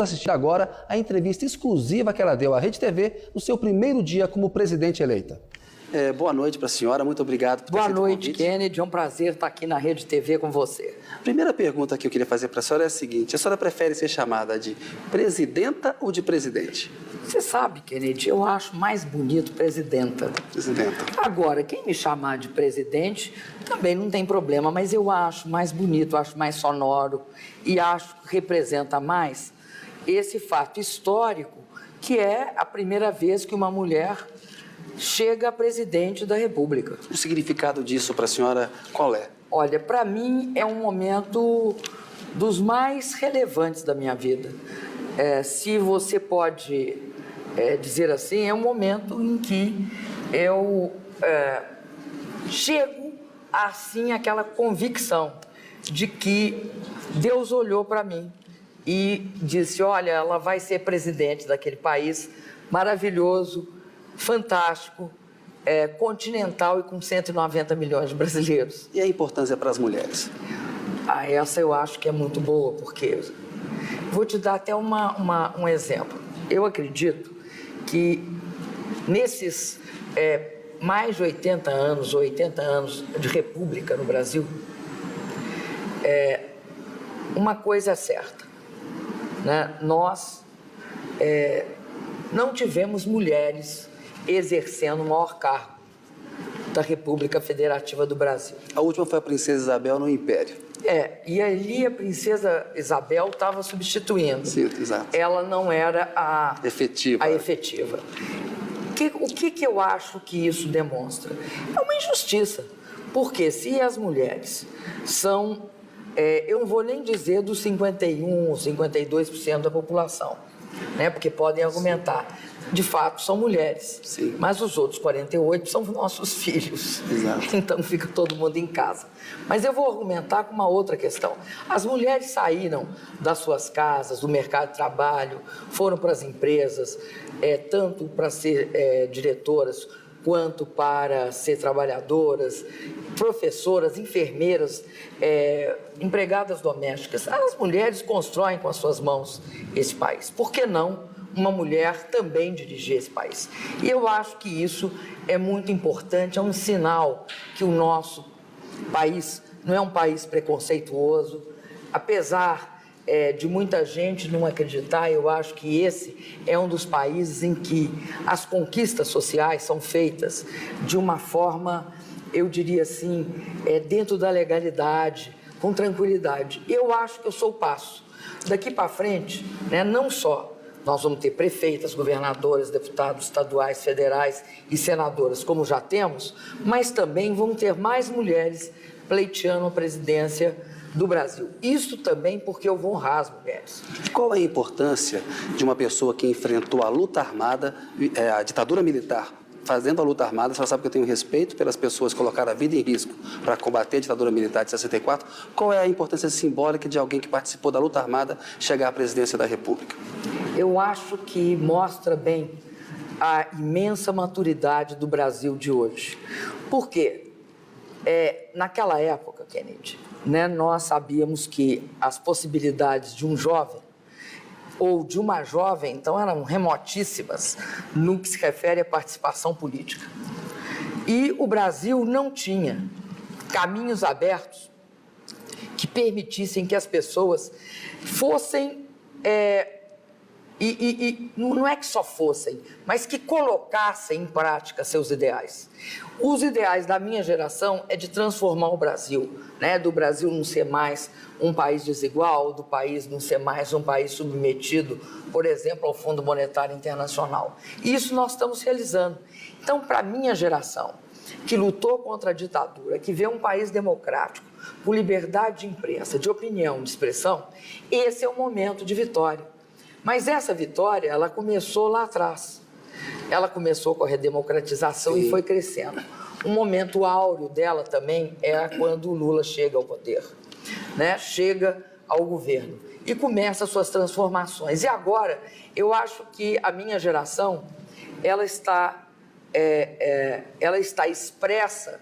assistir agora a entrevista exclusiva que ela deu à Rede TV no seu primeiro dia como presidente eleita. Boa noite para a senhora, muito obrigado por ter aceito o convite. Boa noite, Kennedy, é um prazer estar aqui na Rede TV com você. A primeira pergunta que eu queria fazer para a senhora é a seguinte: a senhora prefere ser chamada de presidenta ou de presidente? Você sabe, Kennedy, eu acho mais bonito presidenta. Presidenta. Agora, quem me chamar de presidente também não tem problema, mas eu acho mais bonito, acho mais sonoro e acho que representa mais esse fato histórico que é a primeira vez que uma mulher chega a presidente da República. O significado disso para a senhora qual é? Olha, para mim é um momento dos mais relevantes da minha vida. Se você pode dizer assim, é um momento em que eu chego assim àquela convicção de que Deus olhou para mim e disse: olha, ela vai ser presidente daquele país maravilhoso, fantástico, continental e com 190 milhões de brasileiros. E a importância para as mulheres? Essa eu acho que é muito boa, porque vou te dar até um exemplo. Eu acredito que nesses mais de 80 anos de república no Brasil, uma coisa é certa, né? Nós não tivemos mulheres exercendo o maior cargo da República Federativa do Brasil. A última foi a Princesa Isabel no Império. E ali a Princesa Isabel estava substituindo. Sim, exato. Ela não era a efetiva. O que eu acho que isso demonstra? É uma injustiça. Porque se as mulheres são, eu não vou nem dizer dos 51% ou 52% da população, né? Porque podem argumentar. De fato, são mulheres. Sim. Mas os outros 48% são nossos filhos. Exato. Então fica todo mundo em casa. Mas eu vou argumentar com uma outra questão. As mulheres saíram das suas casas, do mercado de trabalho, foram para as empresas, tanto para ser diretoras, quanto para ser trabalhadoras, professoras, enfermeiras, empregadas domésticas. As mulheres constroem com as suas mãos esse país. Por que não uma mulher também dirigir esse país? E eu acho que isso é muito importante, é um sinal que o nosso país não é um país preconceituoso. Apesar de muita gente não acreditar, eu acho que esse é um dos países em que as conquistas sociais são feitas de uma forma, eu diria assim, dentro da legalidade, com tranquilidade. Eu acho que eu sou o passo. Daqui para frente, né, não só nós vamos ter prefeitas, governadoras, deputados estaduais, federais e senadoras, como já temos, mas também vamos ter mais mulheres pleiteando a presidência do Brasil. Isso também porque eu vou honrar as mulheres. Qual é a importância de uma pessoa que enfrentou a luta armada, a ditadura militar, fazendo a luta armada? A senhora sabe que eu tenho respeito pelas pessoas que colocaram a vida em risco para combater a ditadura militar de 64. Qual é a importância simbólica de alguém que participou da luta armada chegar à presidência da República? Eu acho que mostra bem a imensa maturidade do Brasil de hoje. Por quê? Naquela época, Kennedy, né, nós sabíamos que as possibilidades de um jovem ou de uma jovem, então, eram remotíssimas no que se refere à participação política. E o Brasil não tinha caminhos abertos que permitissem que as pessoas fossem... não é que só fossem, mas que colocassem em prática seus ideais. Os ideais da minha geração é de transformar o Brasil, né? Do Brasil não ser mais um país desigual, do país não ser mais um país submetido, por exemplo, ao Fundo Monetário Internacional. E isso nós estamos realizando. Então, para a minha geração, que lutou contra a ditadura, que vê um país democrático, com liberdade de imprensa, de opinião, de expressão, esse é o momento de vitória. Mas essa vitória, ela começou lá atrás. Ela começou com a redemocratização e foi crescendo. Um momento áureo dela também é quando o Lula chega ao poder, né? Chega ao governo e começa as suas transformações. E agora, eu acho que a minha geração, ela está expressa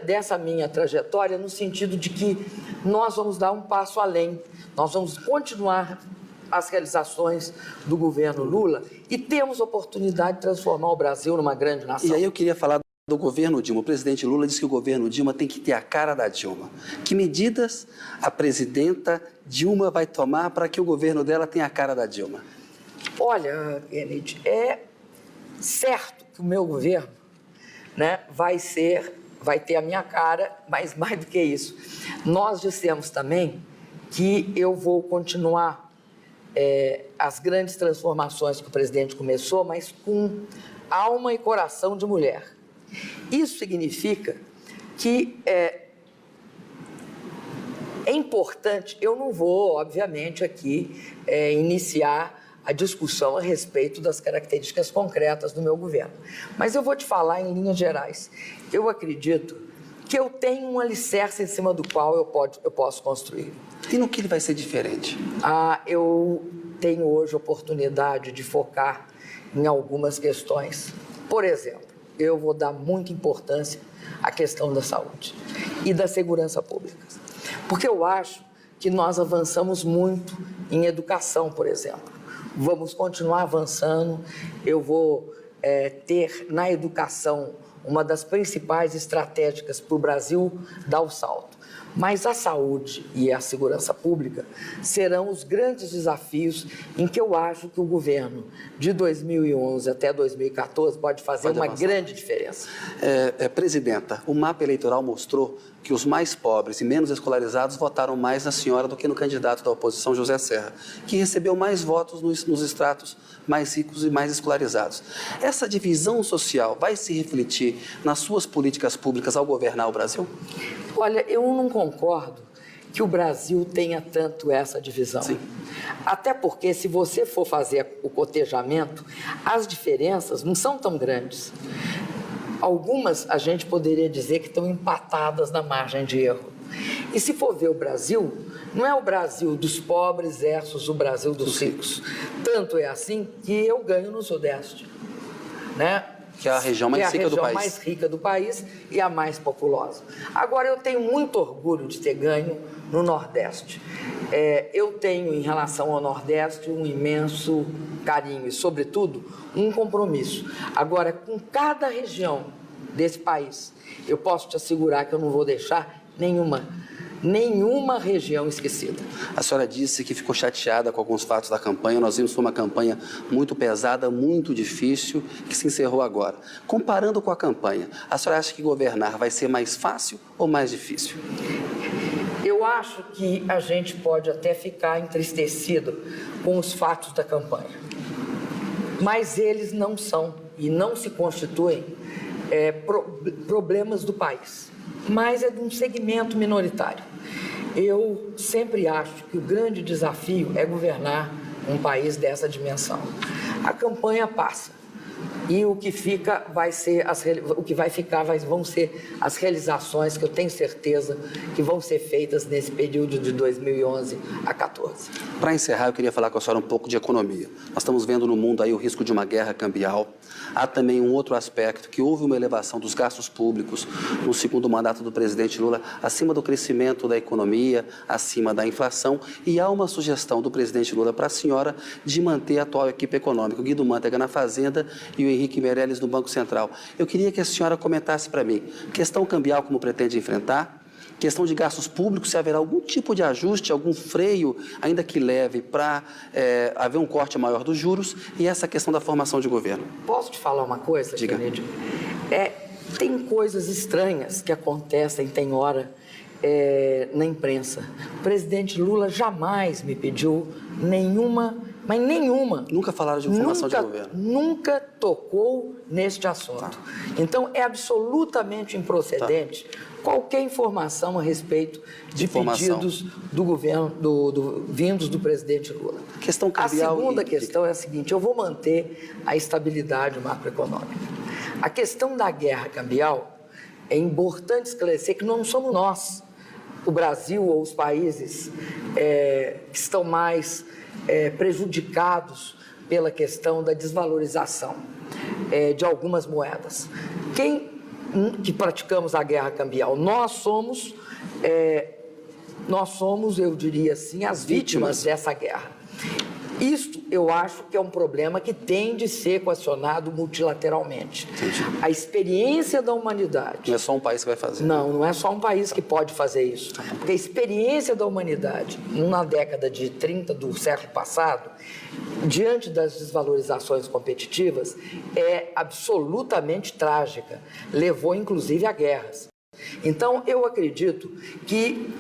dessa minha trajetória no sentido de que nós vamos dar um passo além, nós vamos continuar as realizações do governo Lula e temos oportunidade de transformar o Brasil numa grande nação. E aí eu queria falar do governo Dilma. O presidente Lula disse que o governo Dilma tem que ter a cara da Dilma. Que medidas a presidenta Dilma vai tomar para que o governo dela tenha a cara da Dilma? Olha, Kennedy, é certo que o meu governo, né, vai ter a minha cara, mas mais do que isso. Nós dissemos também que eu vou continuar as grandes transformações que o presidente começou, mas com alma e coração de mulher. Isso significa que é importante, eu não vou, obviamente, aqui iniciar a discussão a respeito das características concretas do meu governo. Mas eu vou te falar em linhas gerais. Eu acredito que eu tenho um alicerce em cima do qual eu posso construir. E no que ele vai ser diferente? Eu tenho hoje oportunidade de focar em algumas questões. Por exemplo, eu vou dar muita importância à questão da saúde e da segurança pública. Porque eu acho que nós avançamos muito em educação, por exemplo. Vamos continuar avançando. Eu vou ter na educação uma das principais estratégicas para o Brasil dar o salto. Mas a saúde e a segurança pública serão os grandes desafios em que eu acho que o governo de 2011 até 2014 pode fazer uma grande diferença. Presidenta, o mapa eleitoral mostrou que os mais pobres e menos escolarizados votaram mais na senhora do que no candidato da oposição, José Serra, que recebeu mais votos nos estratos mais ricos e mais escolarizados. Essa divisão social vai se refletir nas suas políticas públicas ao governar o Brasil? Olha, eu não concordo que o Brasil tenha tanto essa divisão. Sim. Até porque, se você for fazer o cotejamento, as diferenças não são tão grandes. Algumas a gente poderia dizer que estão empatadas na margem de erro. E se for ver o Brasil, não é o Brasil dos pobres versus o Brasil dos ricos. Tanto é assim que eu ganho no Sudeste, né? Que é a região mais rica do país. É a região mais rica do país e a mais populosa. Agora, eu tenho muito orgulho de ter ganho no Nordeste. Eu tenho, em relação ao Nordeste, um imenso carinho e, sobretudo, um compromisso. Agora, com cada região desse país, eu posso te assegurar que eu não vou deixar nenhuma região esquecida. A senhora disse que ficou chateada com alguns fatos da campanha. Nós vimos que foi uma campanha muito pesada, muito difícil, que se encerrou agora. Comparando com a campanha, a senhora acha que governar vai ser mais fácil ou mais difícil? Eu acho que a gente pode até ficar entristecido com os fatos da campanha, mas eles não são e não se constituem problemas do país, mas é de um segmento minoritário. Eu sempre acho que o grande desafio é governar um país dessa dimensão. A campanha passa e o que fica vão ser as realizações que eu tenho certeza que vão ser feitas nesse período de 2011 a 2014. Para encerrar, eu queria falar com a senhora um pouco de economia. Nós estamos vendo no mundo aí o risco de uma guerra cambial. Há também um outro aspecto, que houve uma elevação dos gastos públicos no segundo mandato do presidente Lula, acima do crescimento da economia, acima da inflação, e há uma sugestão do presidente Lula para a senhora de manter a atual equipe econômica, o Guido Mantega na Fazenda e o Henrique Meirelles no Banco Central. Eu queria que a senhora comentasse para mim, questão cambial como pretende enfrentar, questão de gastos públicos, se haverá algum tipo de ajuste, algum freio, ainda que leve, para haver um corte maior dos juros, e essa questão da formação de governo. Posso te falar uma coisa, Diga. Kennedy? Tem coisas estranhas que acontecem, tem hora, na imprensa. O presidente Lula jamais me pediu nenhuma. Nunca falaram de formação de governo? Nunca tocou neste assunto. Tá. Então, é absolutamente improcedente qualquer informação a respeito de pedidos do governo, vindos do presidente Lula. Questão cambial. A segunda questão é a seguinte: eu vou manter a estabilidade macroeconômica. A questão da guerra cambial, é importante esclarecer que não somos nós, o Brasil ou os países que estão mais prejudicados pela questão da desvalorização de algumas moedas. Que praticamos a guerra cambial? Nós somos, eu diria assim, as vítimas dessa guerra. Isto eu acho que é um problema que tem de ser equacionado multilateralmente. Entendi. A experiência da humanidade. Não é só um país que vai fazer. Não é só um país que pode fazer isso. Porque a experiência da humanidade, na década de 30 do século passado, diante das desvalorizações competitivas, é absolutamente trágica. Levou, inclusive, a guerras. Então, eu acredito que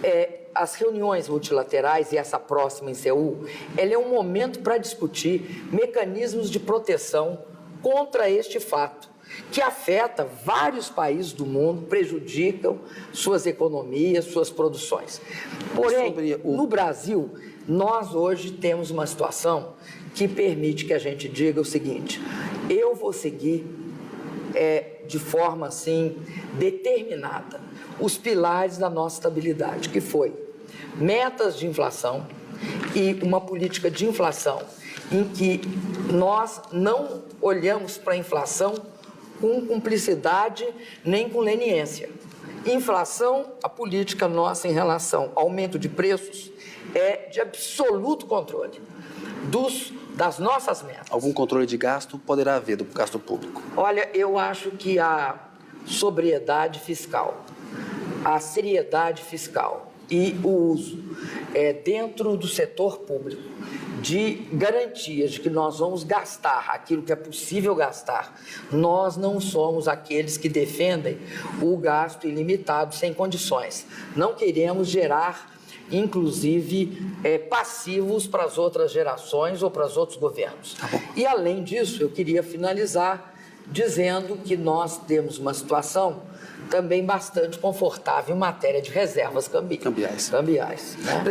as reuniões multilaterais e essa próxima em Seul, ela é um momento para discutir mecanismos de proteção contra este fato, que afeta vários países do mundo, prejudicam suas economias, suas produções. Porém, no Brasil, nós hoje temos uma situação que permite que a gente diga o seguinte: eu vou seguir de forma assim determinada os pilares da nossa estabilidade, que foi metas de inflação e uma política de inflação em que nós não olhamos para a inflação com cumplicidade nem com leniência. Inflação, a política nossa em relação ao aumento de preços é de absoluto controle das nossas metas. Algum controle de gasto poderá haver do gasto público? Olha, eu acho que a sobriedade fiscal, a seriedade fiscal e o uso dentro do setor público de garantias de que nós vamos gastar aquilo que é possível gastar. Nós não somos aqueles que defendem o gasto ilimitado sem condições. Não queremos gerar inclusive passivos para as outras gerações ou para os outros governos. Tá bom. E além disso, eu queria finalizar dizendo que nós temos uma situação também bastante confortável em matéria de reservas cambiais. Cambiais. Né?